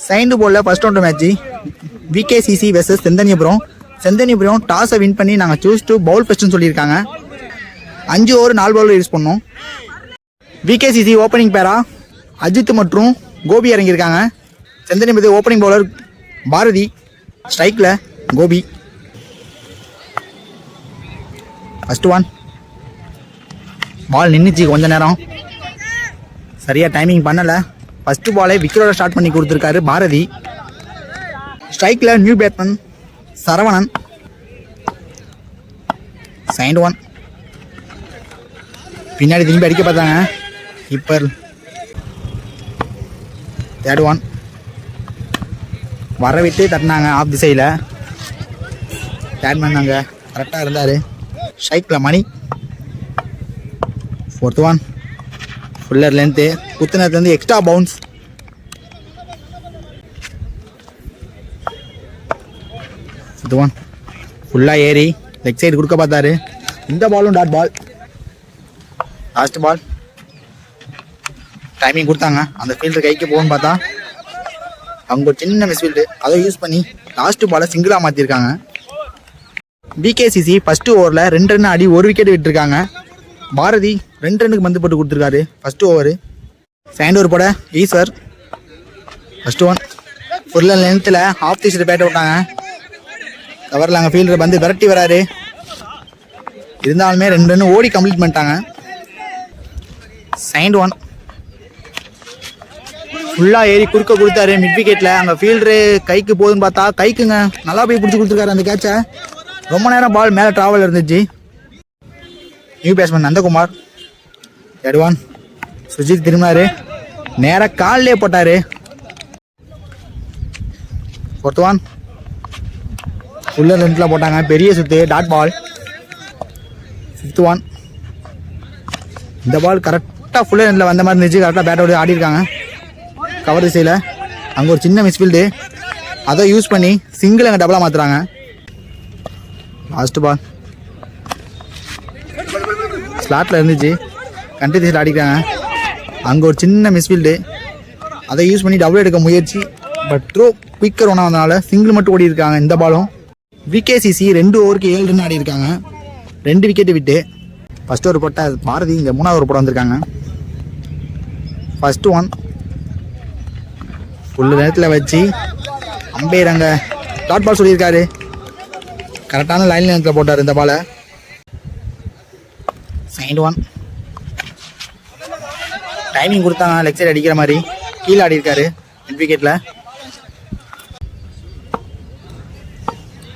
Second பால்ல first round match VKCC versus Senthanipuram. Senthanipuram டாஸை win பண்ணி நாங்கள் சூஸ் டு பவுல் ஃபர்ஸ்ட்னு சொல்லியிருக்காங்க. 5 ஓவர் 4 பால் யூஸ் பண்ணோம். விகேசிசி ஓப்பனிங் பேரா அஜித் மற்றும் கோபி இறங்கியிருக்காங்க. செந்தனிபுரம் ஓப்பனிங் பவுலர் பாரதி, ஸ்ட்ரைக்கில் கோபி. ஃபர்ஸ்ட் ஒன் பால் நின்றுச்சு, கொஞ்ச நேரம் சரியாக டைமிங் பண்ணலை. ஃபஸ்ட்டு பாலே விக்கெட்டோட ஸ்டார்ட் பண்ணி கொடுத்துருக்காரு பாரதி. ஸ்ட்ரைக்கில் new batsman Saravanan. Second one பின்னாடி திரும்பி அடிக்க பார்த்தாங்க. இப்போ தேர்ட் ஒன் வர விட்டு தட்டினாங்க ஆஃப் திசையில். பேட்மேன் அங்கே கரெக்டாக இருந்தார். ஸ்ட்ரைக்கில் Mani. Fourth one fuller length, குத்துனதுலேருந்து எக்ஸ்ட்ரா பவுன்ஸ். ஃபிஃப்த் ஒன் ஃபுல்லாக ஏறி லெக் சைடு கொடுக்க பார்த்தாரு. இந்த பாலும் dot ball. Last ball timing கொடுத்தாங்க. அந்த ஃபீல்டர் கைக்கு போகணும்னு பார்த்தா அவங்க ஒரு சின்ன மிஸ்ஃபீல்டு, அதை யூஸ் பண்ணி லாஸ்ட் பாலை சிங்கிளாக மாற்றிருக்காங்க. பிகேசிசி ஃபஸ்ட்டு ஓவரில் 2 ரன் ஆடி 1 விக்கெட் விட்டுருக்காங்க. பாரதி 2 ரன்னுக்கு பந்து போட்டு கொடுத்துருக்காரு ஃபஸ்ட்டு ஓவர். செகண்ட் ஓவர் போட ஈஸ்வர். ஃபஸ்ட்டு ஒன் ஃபுல் லென்த்தில் ஆஃப் தி சைடு பேட்டை விட்டாங்க. கவரில் அங்கே ஃபீல்டர் பந்து விரட்டி வராரு. இருந்தாலுமே 2 ரன் ஓடி கம்ப்ளீட் பண்ணிட்டாங்க. செகண்ட் ஒன் ஃபுல்லாக ஏறி குறுக்க கொடுத்தாரு மிட் விக்கெட்டில். அங்கே ஃபீல்டரு கைக்கு போகுதுன்னு பார்த்தா கைக்குங்க நல்லா போய் பிடிச்சி கொடுத்துருக்காரு அந்த கேட்சை. ரொம்ப நேரம் பால் மேலே ட்ராவல் இருந்துச்சு. New batsman Nandakumar. Third one Sujith திரும்பினாரு, நேராக காலிலே போட்டார். ஃபோர்த் ஒன் ஃபுல்லர் லென்த்தில் போட்டாங்க, பெரிய சுத்து, டாட் பால். ஃபிஃப்த் ஒன் இந்த பால் கரெக்டாக ஃபுல்லர் லென்த்தில் வந்த மாதிரி இருந்துச்சு. கரெக்டாக பேட்டோட ஆடி இருக்காங்க கவர் திசையில். அங்கே ஒரு சின்ன மிஸ்ஃபீல்டு, அதை யூஸ் பண்ணி சிங்கிள் அங்கே டபுளாக மாற்றுறாங்க. லாஸ்ட் பால் ஸ்லாட்டில் இருந்துச்சு, கண்ட்ரி திசையில் ஆடிக்கிறாங்க. அங்கே ஒரு சின்ன மிஸ்ஃபீல்டு, அதை யூஸ் பண்ணி டபுள் எடுக்க முயற்சி. பட் த்ரோ குயிக்கர் ஒன்றா வந்தனால சிங்கிள் மட்டும் ஓடி இருக்காங்க. இந்த பாலும் விகேசிசி 2 ஓவருக்கு 7 ரன் ஆடி இருக்காங்க, 2 விக்கெட்டு விட்டு. ஃபஸ்ட் ஓவர் போட்ட பாரதி இந்த 3வது ஓவர் போட வந்திருக்காங்க. ஃபஸ்ட்டு ஒன் ஃபுல்லு நேரத்தில் வச்சு அம்பையர் அங்கே டாட் பால் சொல்லியிருக்காரு. கரெக்டான லைன் நேரத்தில் போட்டார் இந்த பாலை. செகண்ட் ஒன் டைமிங் கொடுத்தாங்க லெக் சைடு அடிக்கிற மாதிரி, கீழே ஆடி இருக்காரு மிட் விக்கெட்டில்.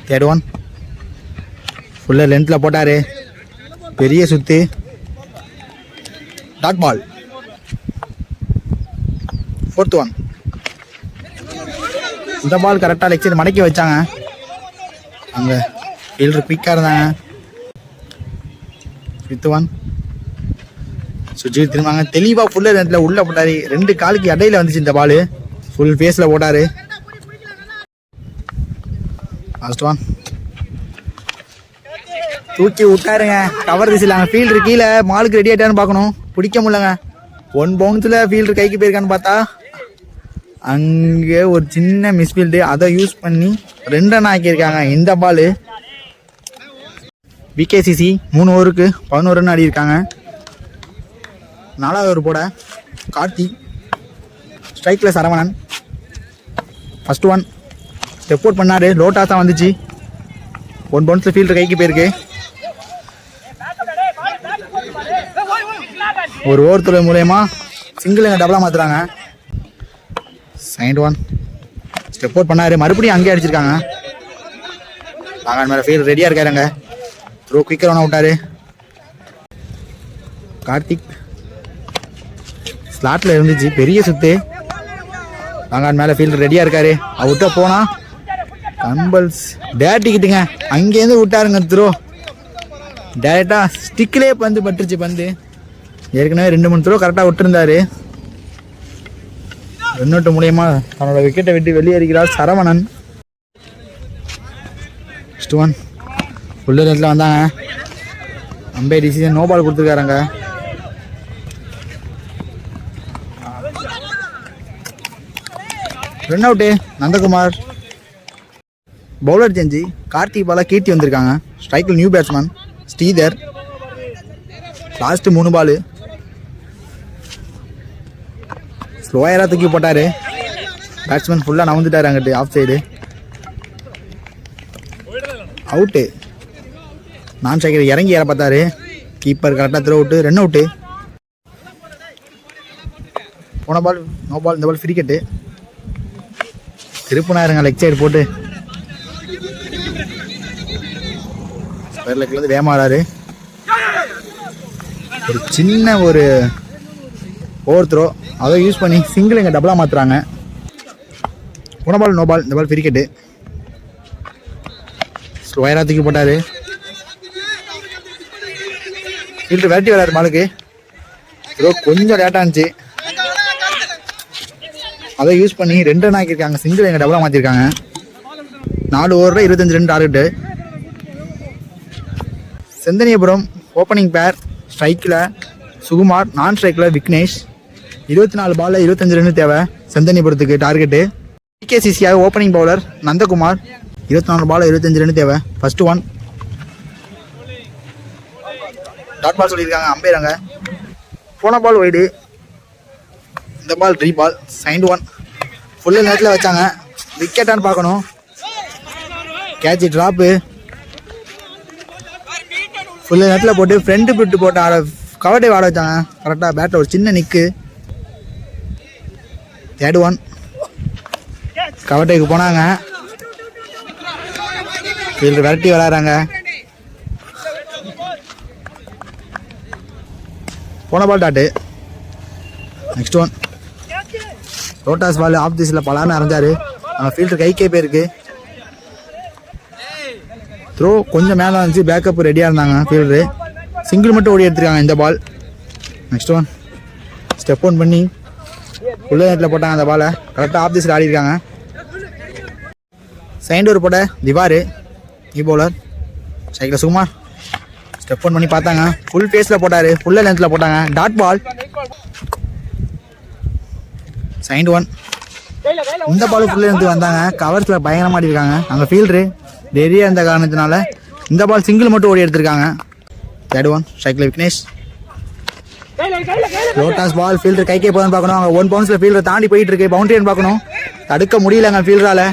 தேர்ட் ஒன் ஃபுல்லாக லென்த்தில் போட்டார், பெரிய சுத்து, டாட் பால். ஃபோர்த் ஒன் இந்த பால் கரெக்டாக லெக் சைடு மடக்கி வச்சாங்க. அங்கே ஃபீல்டர் குயிக்காக இருந்தாங்க. ஃபிஃப்த் ஒன் சுஜித் திரும்பாங்க, தெளிவாக ஃபுல்லர் லென்த்தில் உள்ளே போட்டார். 2 காலுக்கு இடையில வந்துச்சு இந்த பால், ஃபுல் ஃபேஸில் போட்டார். லாஸ்ட் ஒன் தூக்கி விட்டாருங்க கவர் திசையில். அங்கே ஃபீல்டர் கீழே மாலுக்கு ரெடி ஆகிட்டான்னு பார்க்கணும், பிடிக்க முடியலங்க. 1 பவுன்ஸில் ஃபீல்டர் கைக்கு போயிருக்கான்னு பார்த்தா அங்கே ஒரு சின்ன மிஸ்ஃபீல்டு, அதை யூஸ் பண்ணி 2 ரன் ஆக்கியிருக்காங்க. இந்த பால் விகேசிசி 3 ஓவருக்கு 11 ரன் ஆடி இருக்காங்க. 4வது ஓவர் போட கார்த்தி. ஸ்ட்ரைக்கில் Saravanan. First one step out பண்ணார், லோ டாஸாக வந்துச்சு. 1 பவுன்ஸில் ஃபீல்டர் கைக்கு போயிருக்கு. ஒரு ஓவர் துறை மூலயமா சிங்கிள் எங்கே டபுளாக மாற்றுறாங்க. செகண்ட் ஒன் ஸ்டெப் அவுட் பண்ணார், மறுபடியும் அங்கேயே அடிச்சிருக்காங்க. நாங்கள் மேலே ஃபீல்டர் ரெடியாக இருக்காருங்க. த்ரோ குயிக்கர் ஒன்று விட்டார். கார்த்திக் ஸ்லாட்டில் இருந்துச்சு, பெரிய சுத்து. நாங்கள் மேலே ஃபீல்டர் ரெடியாக இருக்காரு. விட்ட போனால் கம்பல்ஸ் டேட்டிக்கிட்டுங்க, அங்கேருந்து விட்டாருங்க. த்ரோ டேரெக்டாக ஸ்டிக்கிலே பந்து பட்டுருச்சு. பந்து ஏற்கனவே 2-3 த்ரோ கரெக்டாக விட்டுருந்தாரு. ரன்னோட்டு மூலியமா தன்னோட விக்கெட்டை விட்டு வெளியேறுகிறார் சரவணன். ஃபர்ஸ்ட் ஒன் ஃபுல்லர் இடத்துல வந்தாங்க. அம்பையர் டிசிஷன் நோ பால் கொடுத்துருக்காருங்க. Run out Nandakumar. Bowler change Karthik Bala Keerthi வந்திருக்காங்க. ஸ்ட்ரைக்கில் new batsman Sridhar. Last 3 ball ஸ்லோயராக தூக்கி போட்டார். பேட்ஸ்மேன் ஃபுல்லாக நவந்துட்டார் அங்கிட்டு off side. Out. Non striker இறங்கி ஏற பார்த்தாரு. கீப்பர் கரெக்டாக த்ரோ அவுட்டு. Run out. போன பால் நோ பால். இந்த பால் கிரிக்கெட்டு. திருப்பினாருங்க லெக் சைடு போட்டு. லெக்லேருந்து வேமாறாரு. ஒரு சின்ன ஒரு ஓவர் த்ரோ அதை யூஸ் பண்ணி சிங்கிள் இங்கே டபுளாக மாற்றுறாங்க. போன பால் நோ பால். இந்த பால் கிரிக்கெட்டு. ஸ்லோயராக தூக்கி போட்டார். ஃபீல்டு விரட்டி வராரு பாலுக்கு. ப்ரோ கொஞ்சம் லேட்டாக இருந்துச்சு. அதை யூஸ் பண்ணி 2 ரன் ஆக்கியிருக்காங்க. சிங்கிள் எங்கள் டபுளாக மாற்றிருக்காங்க. 4 ஓவரில் 25 ரன் டார்கெட்டு. செந்தனியபுரம் ஓப்பனிங் பேர் ஸ்ட்ரைக்கில் சுகுமார், நான் ஸ்ட்ரைக்கில் விக்னேஷ். 24 பாலில் 25 ரன் தேவை செந்தனியபுரத்துக்கு டார்கெட்டு. பிகேசிசியாக ஓப்பனிங் பவுலர் நந்தகுமார். 24 பாலில் 25 ரன் தேவை. ஃபர்ஸ்ட் 1 டாட் பால் சொல்லியிருக்காங்க அம்பையராங்க. போன பால் வைடு. இந்த பால் ட்ரீ பால். சைண்ட் 1 ஃபுல்லு நேரத்தில் வச்சாங்க. விக்கெட்டான்னு பார்க்கணும். Catch drop. ஃபுல்லு நேரத்தில் போட்டு ஃப்ரெண்டு பிட்டு போட்டு கவர்டே ஆட வச்சாங்க. கரெக்டாக பேட்டில் ஒரு சின்ன நிற்கு. தேர்ட் 1 கவர்டேக்கு போனாங்க. ஃபீல்டு விரட்டி விளாட்றாங்க. போன பால் டாட்டு. நெக்ஸ்ட் 1 ரோட்டாஸ் பால் ஆஃப் திஸில் பலான்னு அரைஞ்சாரு. ஃபீல்டர் கைக்கே போயிருக்கு. த்ரோ கொஞ்சம் மேலே இருந்துச்சு. பேக்கப் ரெடியாக இருந்தாங்க ஃபீல்டரு. சிங்கிள் மட்டும் ஓடி எடுத்துருக்காங்க இந்த பால். நெக்ஸ்ட் 1 ஸ்டெப் ஒன் பண்ணி உள்ள நேரத்தில் போட்டாங்க அந்த பாலை. கரெக்டாக ஆஃப் திஸில் ஆடிருக்காங்க. சைண்ட் ஒரு போட திவாரு இ பவுலர். சைக்கிள் சுகுமார் ஸ்டெப் ஒன் பண்ணி பார்த்தாங்க. ஃபுல் ஃபேஸில் போட்டார். ஃபுல்லாக லென்த்தில் போட்டாங்க. Dot ball. சைண்ட் 1 இந்த பால் ஃபுல்லாக இருந்து வந்தாங்க. கவர்ஸில் பயங்கரமாக ஆடிருக்காங்க. அங்கே ஃபீல்டரு ரெடியாக இருந்த காரணத்தினால இந்த பால் சிங்கிள் மட்டும் ஓடி எடுத்திருக்காங்க. தேர்ட் 1 ஸ்ட்ரைக்கில் விக்னேஷ். லோட்டாஸ் பால் ஃபீல்டர் கைக்கே போதுன்னு பார்க்கணும். அங்கே 1 பவுன்ஸில் ஃபீல்டர் தாண்டி போயிட்டு இருக்கு. பவுண்டரின்னு பார்க்கணும். தடுக்க முடியலங்க ஃபீல்டரால்.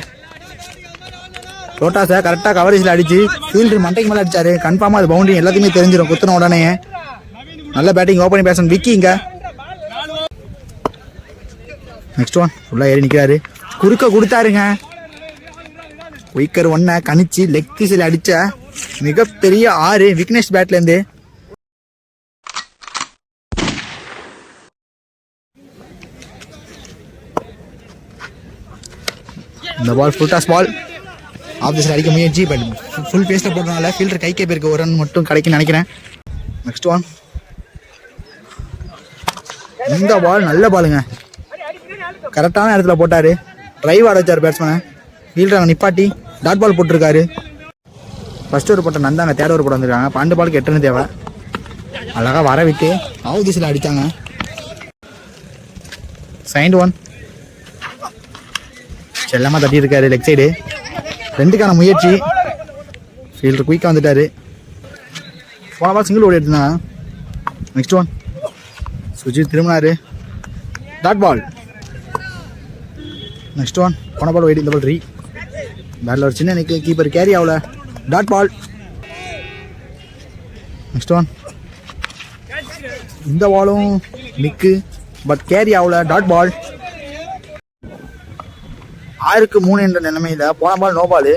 லோட்டாஸை கரெக்டாக கவரேஜில் அடிச்சு ஃபீல்டர் மண்டைக்கு மேலே அடிச்சாரு. கன்ஃபார்மாக அது பவுண்டரி எல்லாத்தையுமே தெரிஞ்சிடும் குத்துன உடனே. நல்ல பேட்டிங் ஓப்பனிங் பேட்ஸ்மேன் விக்கி இங்கே. நெக்ஸ்ட் 1 ஃபுல்லாக ஏறி நிற்கிறாரு. குறுக்க கொடுத்தாருங்க. விக்கர் 1 கணிச்சு லெக் பீஸில் அடித்த மிகப்பெரிய 6 விக்னேஷ் பேட்லேருந்து. இந்த பால் ஃபுல் டாஸ் பால். ஆஃப் திஸில் அடிக்க முயற்சி. பட் ஃபுல் பேஸில் போட்டனால ஃபீல்டர் கைக்கே போயிருக்கு. 1 ரன் மட்டும் கிடைக்குன்னு நினைக்கிறேன். நெக்ஸ்ட் 1 இந்த பால் நல்ல பாலுங்க. கரெக்டான இடத்துல போட்டார். ட்ரைவ் ஆட வச்சார் பேட்ஸ்மேனை. ஃபீல்டர் அங்கே நிப்பாட்டி டாட் பால் போட்டிருக்காரு. ஃபர்ஸ்ட் ஓவர் போட்ட நந்தாங்க. தேர்ட் ஓவர் போட்டு வந்திருக்காங்க. 12 பாலுக்கு 8 ரன் தேவை. அழகாக வர விட்டு ஆஃப் திஸில் அடித்தாங்க. சைண்ட் 1 செல்லமாக தட்டியிருக்காரு லெக் சைடு. 2க்கான முயற்சி. ஃபீல்டர் குயிக்காக வந்துட்டார். போன பால் சிங்கிள் ஓடி எடுத்துருந்தாங்க. நெக்ஸ்ட் 1 சுஜித் திரும்பினார். Dot ball. நெக்ஸ்ட் 1 போன பால் வைடு. இந்த பால் பேட்டில் ஒரு சின்ன நிற்கு. கீப்பர் கேரி ஆகல. Dot ball. நெக்ஸ்ட் 1 இந்த பாலும் நிற்கு பட் கேரி ஆகல. Dot ball. 6க்கு 3 என்ற நிலைமையில் போன பால் நோ பால்.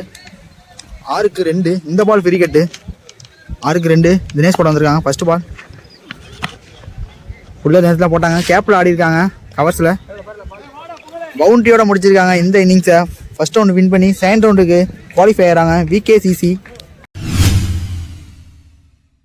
6க்கு 2 இந்த பால் கிரிக்கெட்டு. 6க்கு 2 தினேஷ் போட வந்திருக்காங்க. ஃபர்ஸ்ட் பால் உள்ள நேரத்தில் போட்டாங்க. கேப்பில் ஆடிருக்காங்க. கவர்ஸில் பவுண்டரியோட முடிச்சிருக்காங்க இந்த இன்னிங்ஸை. ஃபர்ஸ்ட் ரவுண்டு வின் பண்ணி செகண்ட் ரவுண்டுக்கு குவாலிஃபை ஆகிறாங்க விகேசிசி.